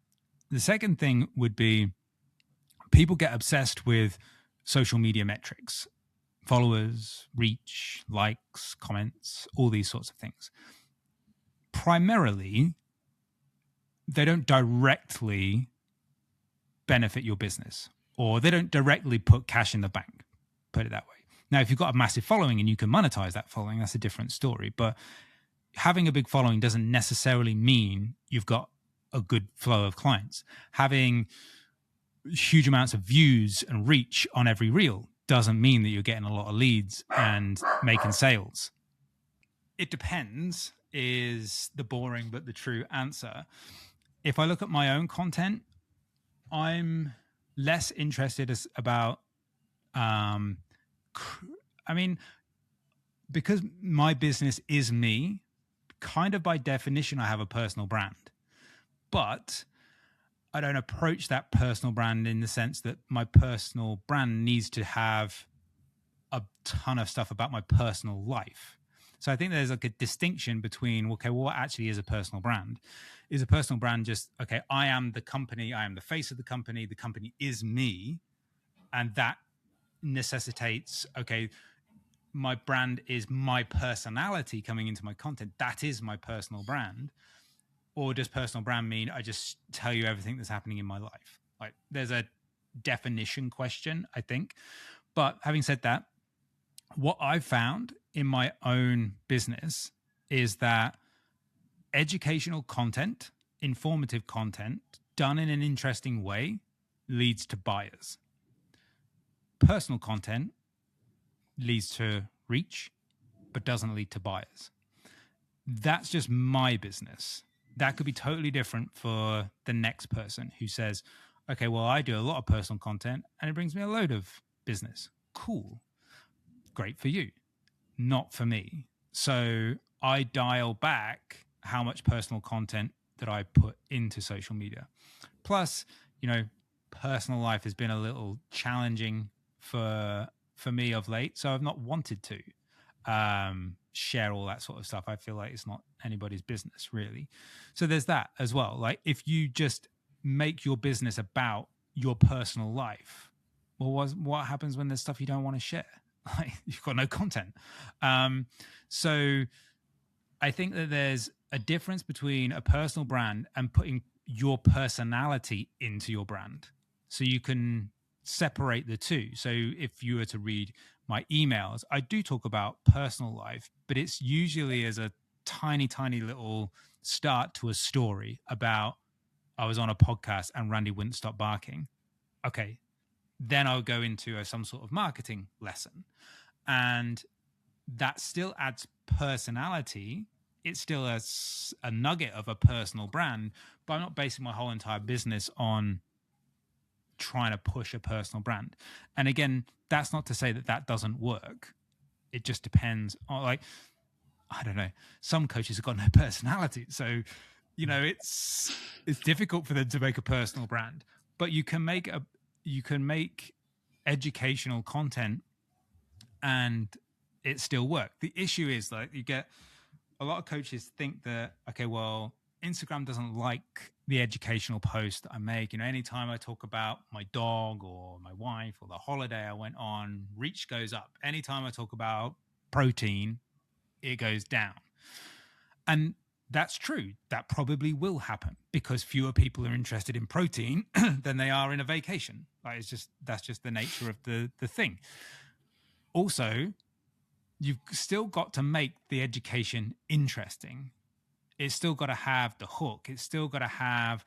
The second thing would be, people get obsessed with social media metrics, followers, reach, likes, comments, all these sorts of things. Primarily, they don't directly benefit your business, or they don't directly put cash in the bank, put it that way. Now, if you've got a massive following and you can monetize that following, that's a different story. But having a big following doesn't necessarily mean you've got a good flow of clients. Having huge amounts of views and reach on every reel doesn't mean that you're getting a lot of leads and making sales. It depends is the boring but the true answer. If I look at my own content, I'm less interested about, because my business is me, kind of by definition, I have a personal brand. But I don't approach that personal brand in the sense that my personal brand needs to have a ton of stuff about my personal life. So I think there's like a distinction between, okay, well, what actually is a personal brand? Is a personal brand just, okay, I am the company, I am the face of the company is me, and that necessitates, okay, my brand is my personality coming into my content. That is my personal brand. Or does personal brand mean I just tell you everything that's happening in my life? Like, there's a definition question, I think. But having said that, what I've found in my own business is that educational content, informative content done in an interesting way leads to buyers. Personal content leads to reach, but doesn't lead to buyers. That's just my business. That could be totally different for the next person who says, okay, well, I do a lot of personal content and it brings me a load of business. Cool. Great for you. Not for me. So I dial back how much personal content that I put into social media. Plus, you know, personal life has been a little challenging for me of late. So I've not wanted to share all that sort of stuff. I feel like it's not anybody's business, really. So there's that as well. Like, if you just make your business about your personal life, well, what happens when there's stuff you don't want to share? Like, you've got no content. So I think that there's a difference between a personal brand and putting your personality into your brand. So you can separate the two. So if you were to read my emails, I do talk about personal life, but it's usually as a tiny, tiny little start to a story about, I was on a podcast and Randy wouldn't stop barking. Okay. Then I'll go into some sort of marketing lesson. And that still adds personality. It's still a nugget of a personal brand, but I'm not basing my whole entire business on trying to push a personal brand. And again, that's not to say that that doesn't work. It just depends on, like, I don't know, some coaches have got no personality. So, you know, it's difficult for them to make a personal brand, but you can make educational content and it still work. The issue is, like, you get a lot of coaches think that, okay, well, Instagram doesn't like the educational post that I make. You know, anytime I talk about my dog or my wife or the holiday I went on, reach goes up. Anytime I talk about protein, it goes down. And that's true. That probably will happen because fewer people are interested in protein than they are in a vacation. Like, that's just the nature of the thing. Also, you've still got to make the education interesting. It's still got to have the hook. It's still got to have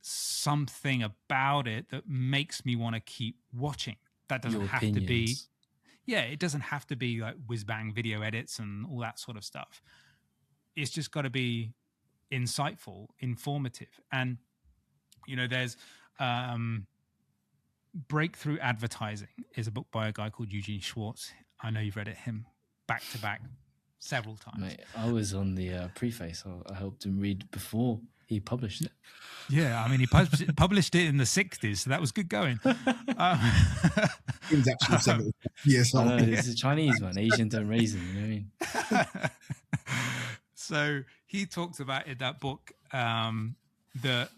something about it that makes me want to keep watching. That doesn't have to be, it doesn't have to be like whiz bang video edits and all that sort of stuff. It's just got to be insightful, informative. And, you know, there's Breakthrough Advertising is a book by a guy called Eugene Schwartz. I know you've read it, him back to back several times. Mate, I was on the preface. I helped him read before he published it. Yeah, I mean, he published it in the 60s, so that was good going. He's actually 70 years I old. know, this is Chinese, man. Asian don't raise them, you know what I mean? So he talks about in that book that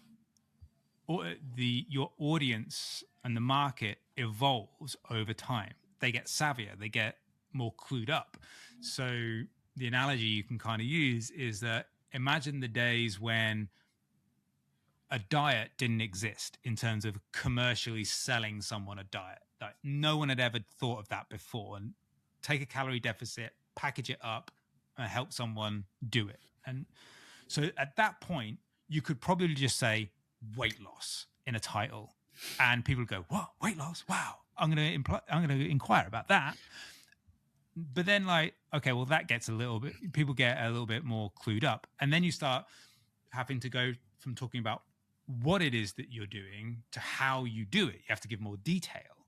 your audience and the market evolves over time. They get savvier, they get more clued up. So the analogy you can kind of use is that imagine the days when a diet didn't exist in terms of commercially selling someone a diet. Like no one had ever thought of that before. And take a calorie deficit, package it up, and help someone do it. And so at that point, you could probably just say weight loss in a title, and people would go, "What? Weight loss? Wow! I'm going to inquire about that." But then, like, okay, well, that gets people get a little bit more clued up, and then you start having to go from talking about what it is that you're doing to how you do it. You have to give more detail,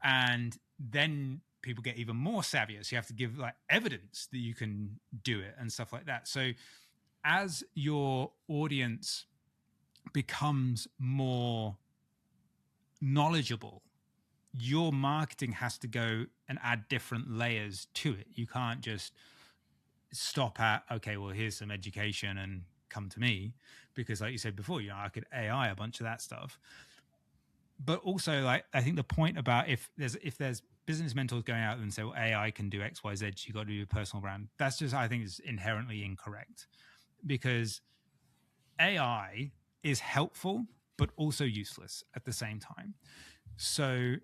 and then people get even more savvier. So you have to give like evidence that you can do it and stuff like that. So as your audience becomes more knowledgeable, your marketing has to go and add different layers to it. You can't just stop at, okay, well, here's some education and come to me, because like you said before, I could AI a bunch of that stuff. But also, like, I think the point about if there's business mentors going out and say, well, AI can do X, Y, Z, so you got to do a personal brand. That's just, I think, is inherently incorrect, because AI is helpful, but also useless at the same time. So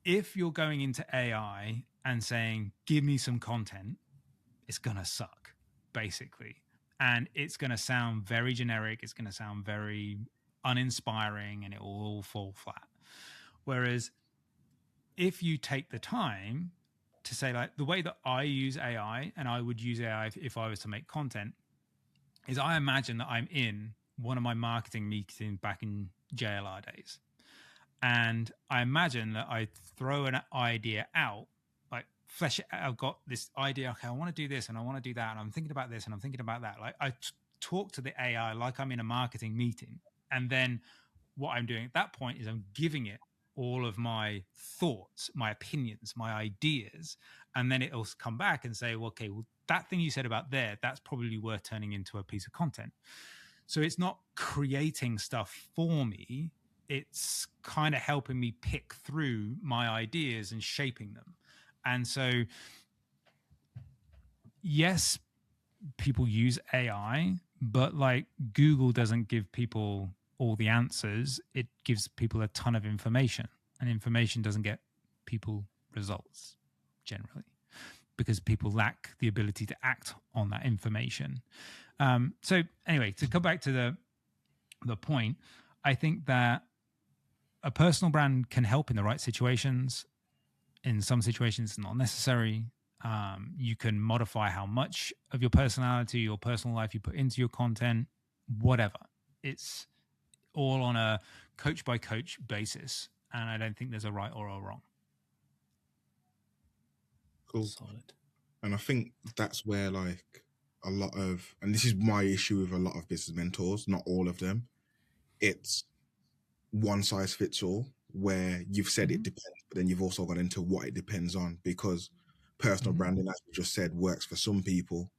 if you're going into AI and saying, give me some content, it's going to suck, basically. And it's going to sound very generic. It's going to sound very uninspiring, and it will all fall flat. Whereas if you take the time to say, like, the way that I use AI, and I would use AI if I was to make content, is I imagine that I'm in one of my marketing meetings back in JLR days. And I imagine that I throw an idea out, like flesh it out. I've got this idea. Okay, I want to do this and I want to do that. And I'm thinking about this and I'm thinking about that. Like I talk to the AI like I'm in a marketing meeting. And then what I'm doing at that point is I'm giving it all of my thoughts, my opinions, my ideas. And then it'll come back and say, well, okay, well, that thing you said about there, that's probably worth turning into a piece of content. So it's not creating stuff for me. It's kind of helping me pick through my ideas and shaping them. And so, yes, people use AI, but like Google doesn't give people all the answers. It gives people a ton of information, and information doesn't get people results generally, because people lack the ability to act on that information. So anyway, to come back to the point, I think that a personal brand can help in the right situations. In some situations, it's not necessary. You can modify how much of your personality, your personal life you put into your content, whatever. It's all on a coach by coach basis. And I don't think there's a right or a wrong. Cool. Solid. And I think that's where like a lot of, and this is my issue with a lot of business mentors, not all of them, it's one size fits all, where you've said it depends, but then you've also got into what it depends on, because personal branding, as we just said, works for some people,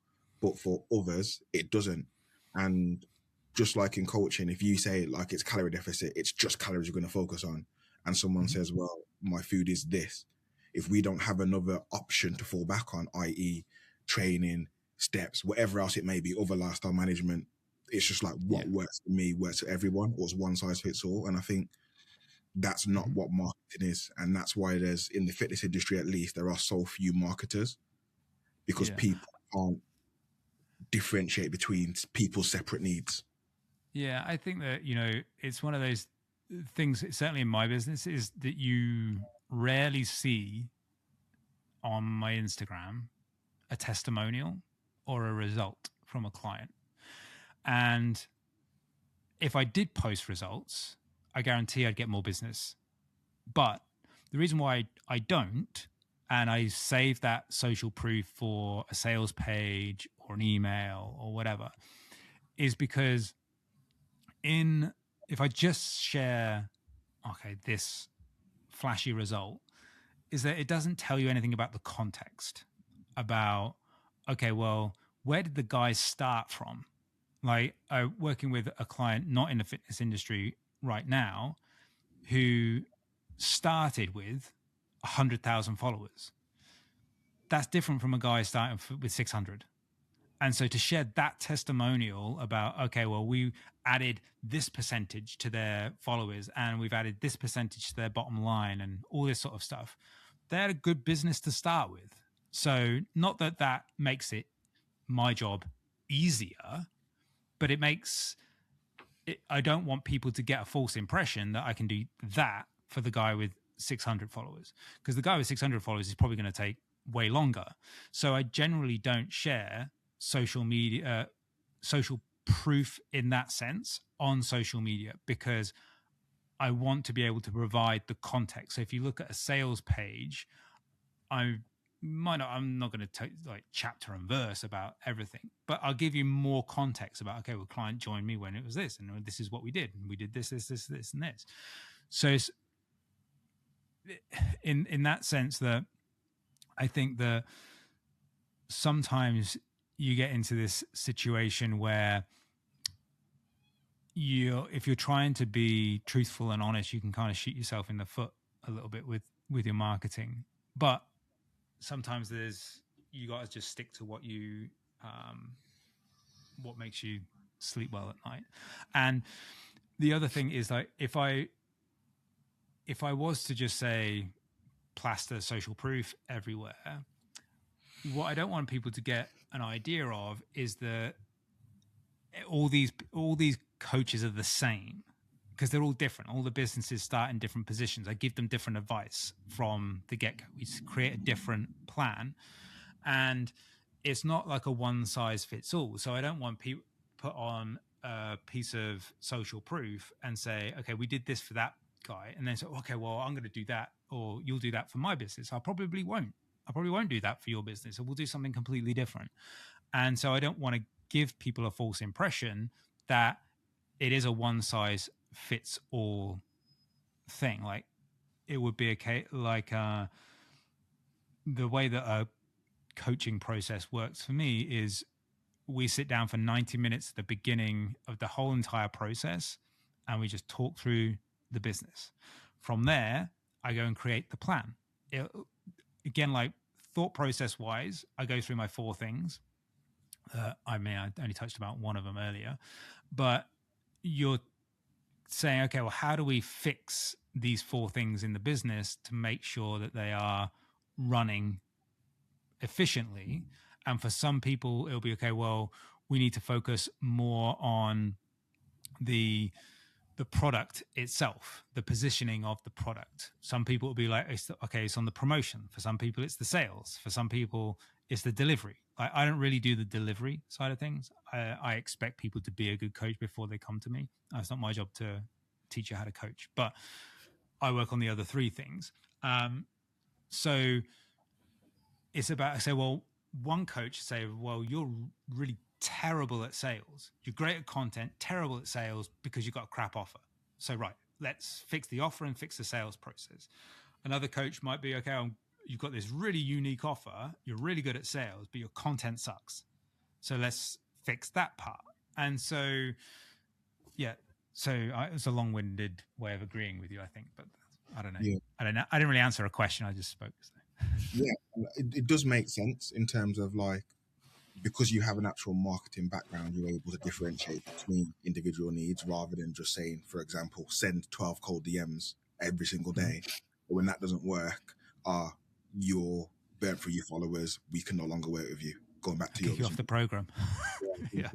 but for others, it doesn't. And just like in coaching, if you say like it's calorie deficit, it's just calories you're going to focus on. And someone says, well, my food is this. If we don't have another option to fall back on, i.e. training, steps, whatever else it may be, other lifestyle management, it's just like what works for me works for everyone, or it's one size fits all. And I think that's not what marketing is. And that's why there's, in the fitness industry at least, there are so few marketers, because people can't differentiate between people's separate needs. Yeah, I think that, it's one of those things, certainly in my business, is that you rarely see on my Instagram a testimonial or a result from a client. And if I did post results, I guarantee I'd get more business But the reason why I don't, and I save that social proof for a sales page or an email or whatever, is because if I just share, okay, this flashy result, is that it doesn't tell you anything about the context about, okay, well, where did the guys start from? Like, I'm working with a client not in the fitness industry right now who started with 100,000 followers. That's different from a guy starting with 600. And so to share that testimonial about, okay, well, we added this percentage to their followers and we've added this percentage to their bottom line and all this sort of stuff, they're a good business to start with. So not that that makes it my job easier, but it makes it, I don't want people to get a false impression that I can do that for the guy with 600 followers, because the guy with 600 followers is probably going to take way longer. So I generally don't share social media, social proof in that sense on social media, because I want to be able to provide the context. So if you look at a sales page, I'm not going to take like chapter and verse about everything, but I'll give you more context about, okay, well, client joined me when it was this, and this is what we did, and we did this, and this. So it's in that sense that I think that sometimes you get into this situation where if you're trying to be truthful and honest, you can kind of shoot yourself in the foot a little bit with your marketing. But sometimes you got to just stick to what makes you sleep well at night. And the other thing is, like, if I was to just say plaster social proof everywhere, what I don't want people to get an idea of is that all these coaches are the same, because they're all different. All the businesses start in different positions. I give them different advice from the get-go. We create a different plan, and it's not like a one size fits all. So I don't want people put on a piece of social proof and say, okay, we did this for that guy, and then say, okay, well, I'm going to do that, or you'll do that for my business. I probably won't do that for your business, or we'll do something completely different. And so I don't want to give people a false impression that it is a one size fits all thing. Like, it would be the way that a coaching process works for me is we sit down for 90 minutes at the beginning of the whole entire process, and we just talk through the business. From there, I go and create the plan. Again, like thought process wise, I go through my 4 things. I only touched about one of them earlier, but you're saying, okay, well, how do we fix these 4 things in the business to make sure that they are running efficiently? And for some people, it'll be, okay, well, we need to focus more on the product itself, the positioning of the product. Some people will be like, it's on the promotion. For some people, it's the sales. For some people, it's the delivery. I don't really do the delivery side of things. I expect people to be a good coach before they come to me. It's not my job to teach you how to coach, but I work on the other 3 things. So it's about, I say, well, one coach say, well, you're really terrible at sales. You're great at content, terrible at sales because you've got a crap offer. So, right, let's fix the offer and fix the sales process. Another coach might be, okay, you've got this really unique offer. You're really good at sales, but your content sucks. So let's fix that part. And so, yeah, it's a long-winded way of agreeing with you, I think, but I don't know. Yeah. I don't know. I didn't really answer a question. I just spoke. So. Yeah, it does make sense in terms of, like, because you have an actual marketing background, you're able to differentiate between individual needs rather than just saying, for example, send 12 cold DMs every single day. But when that doesn't work, you're burnt for your followers. We can no longer work with you. Going back to you off the program. Yeah.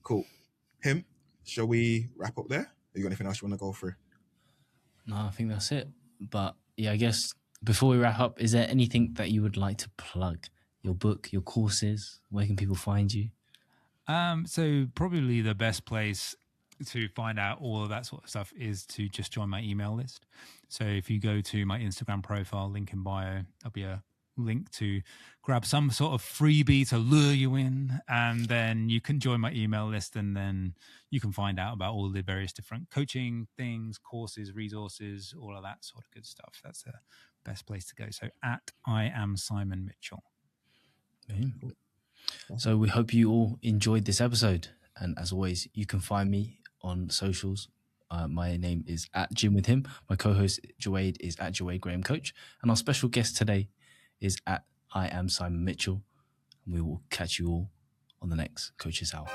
Cool. Him, shall we wrap up there? Have you got anything else you want to go through? No, I think that's it. But yeah, I guess before we wrap up, is there anything that you would like to plug? Your book, your courses, where can people find you? So probably the best place to find out all of that sort of stuff is to just join my email list. So if you go to my Instagram profile, link in bio, there'll be a link to grab some sort of freebie to lure you in, and then you can join my email list, and then you can find out about all the various different coaching things, courses, resources, all of that sort of good stuff. That's the best place to go. So at I am Simon Mitchell. So we hope you all enjoyed this episode, and as always, you can find me on socials. My name is at Gym with Him. My co-host Jawade is at Jawade Graham Coach, and our special guest today is at I am Simon Mitchell. And we will catch you all on the next Coach's Hour.